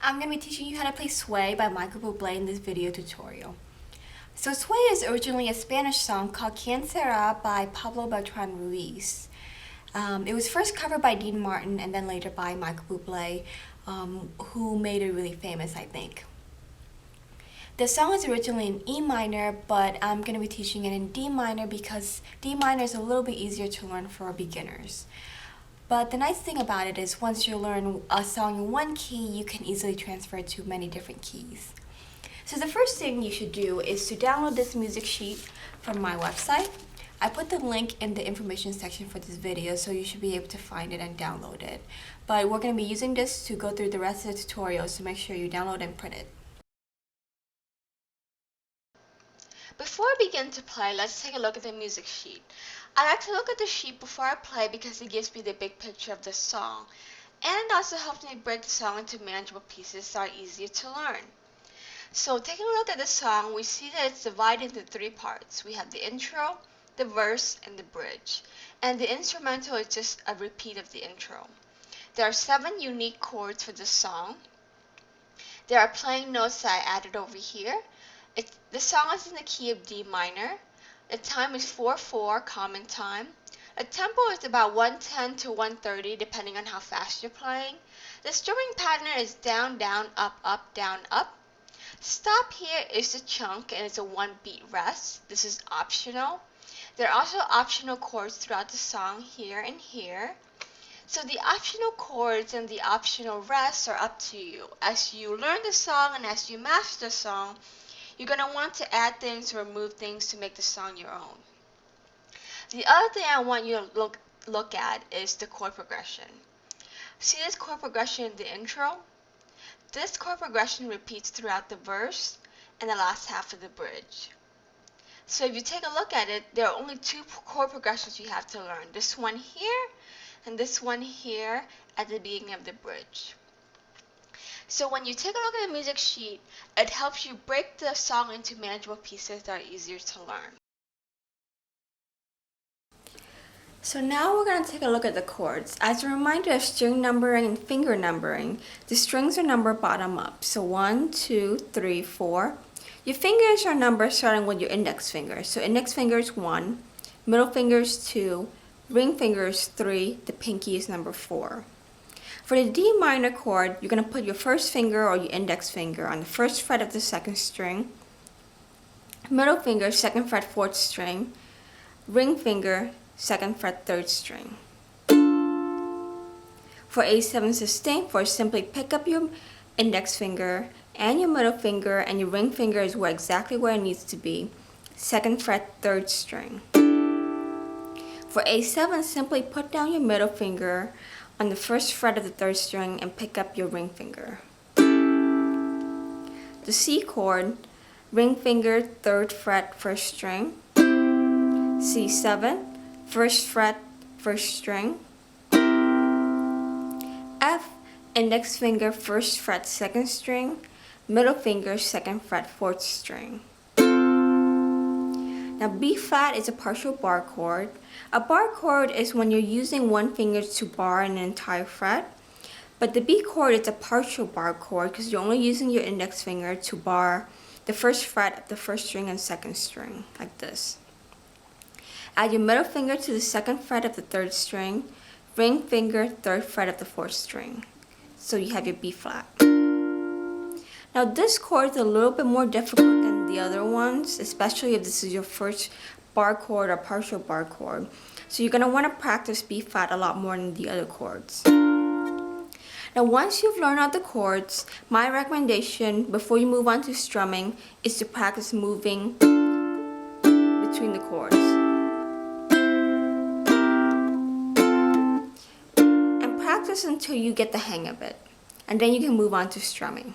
I'm going to be teaching you how to play Sway by Buble in this video tutorial. So Sway is originally a Spanish song called Quien Será by Pablo Beltran Ruiz. It was first covered by Dean Martin and then later by Buble, who made it really famous, I think. The song is originally in E minor, but I'm going to be teaching it in D minor because D minor is a little bit easier to learn for beginners. But the nice thing about it is once you learn a song in one key, you can easily transfer it to many different keys. So the first thing you should do is to download this music sheet from my website. I put the link in the information section for this video, so you should be able to find it and download it. But we're going to be using this to go through the rest of the tutorial, so make sure you download and print it. Before I begin to play, let's take a look at the music sheet. I like to look at the sheet before I play because it gives me the big picture of the song, and also helps me break the song into manageable pieces that are easier to learn. So taking a look at the song, we see that it's divided into three parts. We have the intro, the verse, and the bridge. And the instrumental is just a repeat of the intro. There are 7 unique chords for this song. There are playing notes that I added over here. The song is in the key of D minor. The time is 4/4 common time. The tempo is about 110 to 130 depending on how fast you're playing. The strumming pattern is down, down, up, up, down, up. Stop here is the chunk and it's a 1-beat rest. This is optional. There are also optional chords throughout the song here and here. So the optional chords and the optional rests are up to you. As you learn the song and as you master the song, you're going to want to add things or remove things to make the song your own. The other thing I want you to look at is the chord progression. See this chord progression in the intro? This chord progression repeats throughout the verse and the last half of the bridge. So if you take a look at it, there are only 2 chord progressions you have to learn. This one here and this one here at the beginning of the bridge. So when you take a look at the music sheet, it helps you break the song into manageable pieces that are easier to learn. So now we're going to take a look at the chords. As a reminder of string numbering and finger numbering, the strings are numbered bottom up. So 1, 2, 3, 4. Your fingers are numbered starting with your index finger. So index finger is 1, middle finger is 2, ring finger is 3, the pinky is number 4. For the D minor chord, you're going to put your first finger or your index finger on the first fret of the 2nd string, middle finger, 2nd fret, 4th string, ring finger, 2nd fret, 3rd string. For A7 sustain chord, simply pick up your index finger and your middle finger, and your ring finger is exactly where it needs to be, 2nd fret, 3rd string. For A7, simply put down your middle finger on the 1st fret of the 3rd string and pick up your ring finger. The C chord, ring finger, 3rd fret, 1st string, C7, 1st fret, 1st string, F, index finger, 1st fret, 2nd string, middle finger, 2nd fret, 4th string. Now B flat is a partial bar chord. A bar chord is when you're using one finger to bar an entire fret, but the B chord is a partial bar chord because you're only using your index finger to bar the 1st fret of the 1st string and 2nd string, like this. Add your middle finger to the 2nd fret of the 3rd string, ring finger, 3rd fret of the 4th string. So you have your B flat. Now this chord is a little bit more difficult than the other ones, especially if this is your first bar chord or partial bar chord. So you're going to want to practice B flat a lot more than the other chords. Now once you've learned all the chords, my recommendation before you move on to strumming is to practice moving between the chords. And practice until you get the hang of it. And then you can move on to strumming.